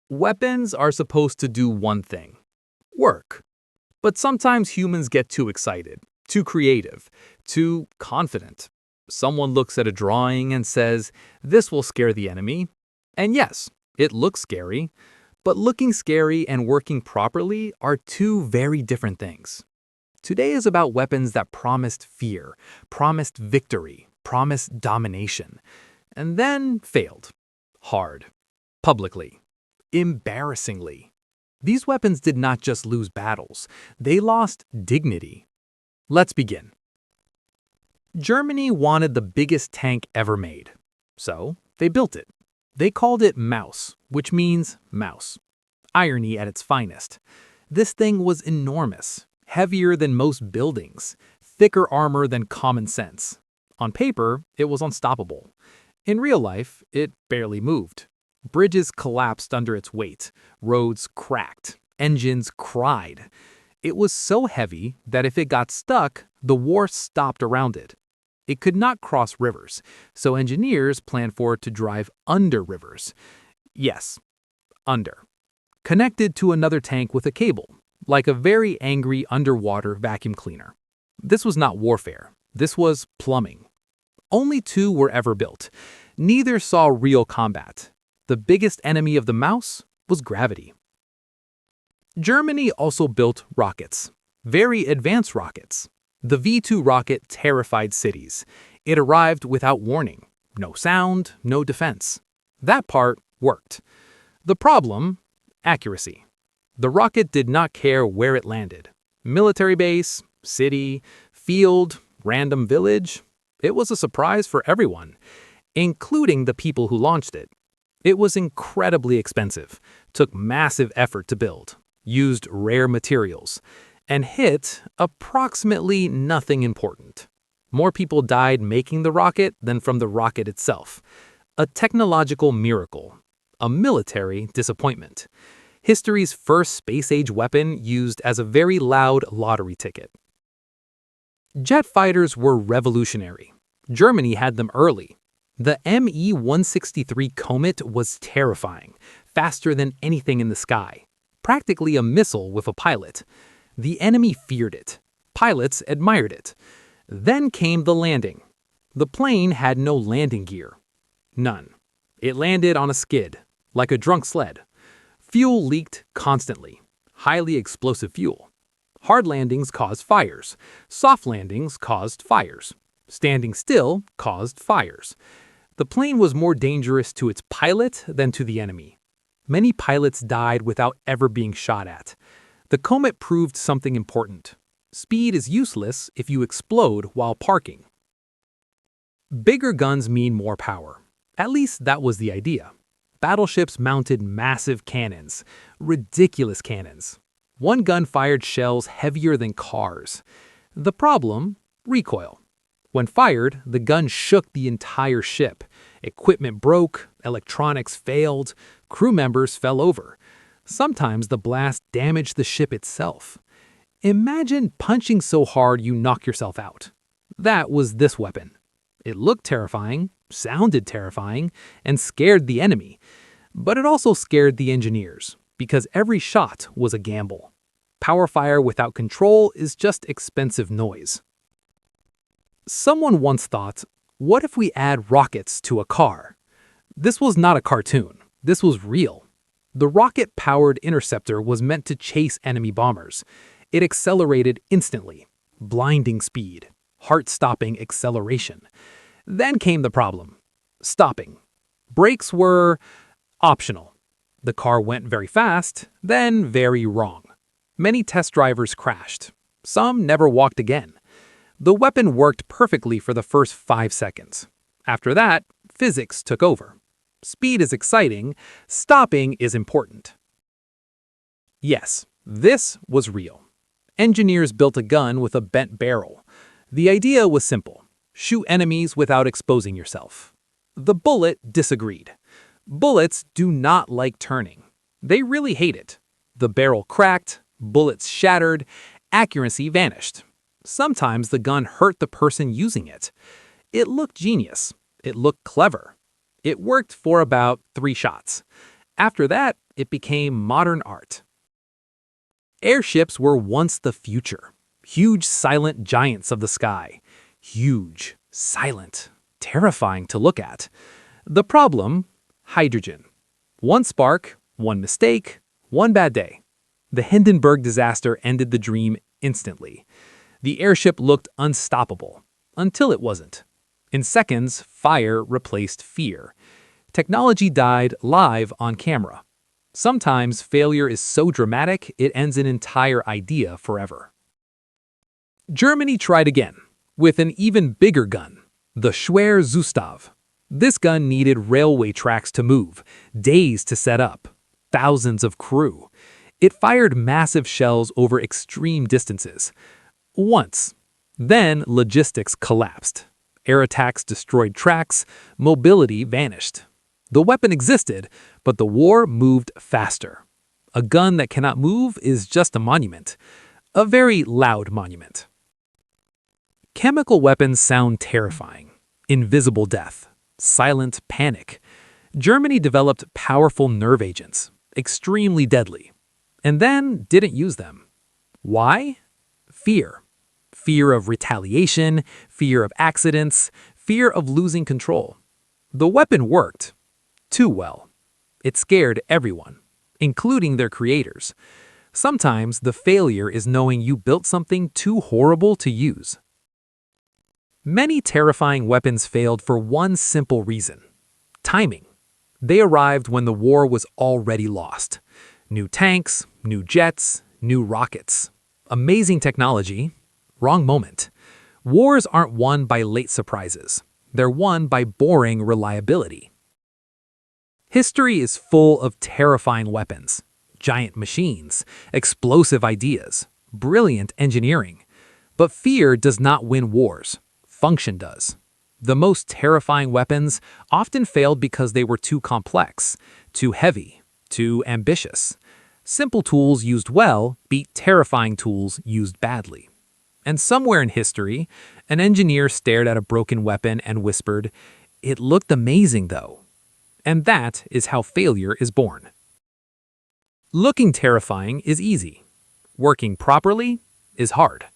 Weapons are supposed to do one thing: work. But sometimes humans get too excited, too creative, too confident. Someone looks at a drawing and says, "This will scare the enemy." And yes, it looks scary, but looking scary and working properly are two very different things. Today is about weapons that promised fear, promised victory, promised domination, and then failed. Hard. Publicly. Embarrassingly. These weapons did not just lose battles, they lost dignity. Let's begin. Germany wanted the biggest tank ever made, so they built it. They called it Maus, which means mouse. Irony at its finest. This thing was enormous, heavier than most buildings, thicker armor than common sense. On paper, it was unstoppable. In real life, it barely moved. Bridges collapsed under its weight, roads cracked, engines cried. It was so heavy that if it got stuck, the war stopped around it. It could not cross rivers, so engineers planned for it to drive under rivers. Yes, under. Connected to another tank with a cable, like a very angry underwater vacuum cleaner. This was not warfare. This was plumbing. Only two were ever built. Neither saw real combat. The biggest enemy of the mouse was gravity. Germany also built rockets, very advanced rockets. The V-2 rocket terrified cities. It arrived without warning. No sound, no defense. That part worked. The problem? Accuracy. The rocket did not care where it landed. Military base, city, field, random village. It was a surprise for everyone, including the people who launched it. It was incredibly expensive, took massive effort to build, used rare materials, and hit approximately nothing important. More people died making the rocket than from the rocket itself. A technological miracle. A military disappointment. History's first space-age weapon used as a very loud lottery ticket. Jet fighters were revolutionary. Germany had them early. The Me-163 Comet was terrifying, faster than anything in the sky. Practically a missile with a pilot. The enemy feared it. Pilots admired it. Then came the landing. The plane had no landing gear. None. It landed on a skid, like a drunk sled. Fuel leaked constantly. Highly explosive fuel. Hard landings caused fires. Soft landings caused fires. Standing still caused fires. The plane was more dangerous to its pilot than to the enemy. Many pilots died without ever being shot at. The Comet proved something important. Speed is useless if you explode while parking. Bigger guns mean more power. At least that was the idea. Battleships mounted massive cannons. Ridiculous cannons. One gun fired shells heavier than cars. The problem? Recoil. When fired, the gun shook the entire ship. Equipment broke, electronics failed, crew members fell over. Sometimes the blast damaged the ship itself. Imagine punching so hard you knock yourself out. That was this weapon. It looked terrifying, sounded terrifying, and scared the enemy. But it also scared the engineers, because every shot was a gamble. Power fire without control is just expensive noise. Someone once thought, what if we add rockets to a car? This was not a cartoon. This was real. The rocket-powered interceptor was meant to chase enemy bombers. It accelerated instantly. Blinding speed. Heart-stopping acceleration. Then came the problem. Stopping. Brakes were optional. The car went very fast, then very wrong. Many test drivers crashed. Some never walked again. The weapon worked perfectly for the first 5 seconds. After that, physics took over. Speed is exciting, stopping is important. Yes, this was real. Engineers built a gun with a bent barrel. The idea was simple: shoot enemies without exposing yourself. The bullet disagreed. Bullets do not like turning. They really hate it. The barrel cracked, bullets shattered, accuracy vanished. Sometimes the gun hurt the person using it. It looked genius. It looked clever. It worked for about 3 shots. After that, it became modern art. Airships were once the future. Huge, silent giants of the sky. Huge, silent, terrifying to look at. The problem? Hydrogen. One spark, one mistake, one bad day. The Hindenburg disaster ended the dream instantly. The airship looked unstoppable, until it wasn't. In seconds, fire replaced fear. Technology died live on camera. Sometimes failure is so dramatic it ends an entire idea forever. Germany tried again, with an even bigger gun, the Schwer Zustave. This gun needed railway tracks to move, days to set up, thousands of crew. It fired massive shells over extreme distances. Once. Then logistics collapsed. Air attacks destroyed tracks, mobility vanished. The weapon existed, but the war moved faster. A gun that cannot move is just a monument. A very loud monument. Chemical weapons sound terrifying. Invisible death. Silent panic. Germany developed powerful nerve agents, extremely deadly, and then didn't use them. Why? Fear. Fear of retaliation, fear of accidents, fear of losing control. The weapon worked. Too well. It scared everyone, including their creators. Sometimes the failure is knowing you built something too horrible to use. Many terrifying weapons failed for one simple reason: timing. They arrived when the war was already lost. New tanks, new jets, new rockets. Amazing technology. Wrong moment. Wars aren't won by late surprises. They're won by boring reliability. History is full of terrifying weapons, giant machines, explosive ideas, brilliant engineering. But fear does not win wars. Function does. The most terrifying weapons often failed because they were too complex, too heavy, too ambitious. Simple tools used well beat terrifying tools used badly. And somewhere in history, an engineer stared at a broken weapon and whispered, "It looked amazing, though." And that is how failure is born. Looking terrifying is easy. Working properly is hard.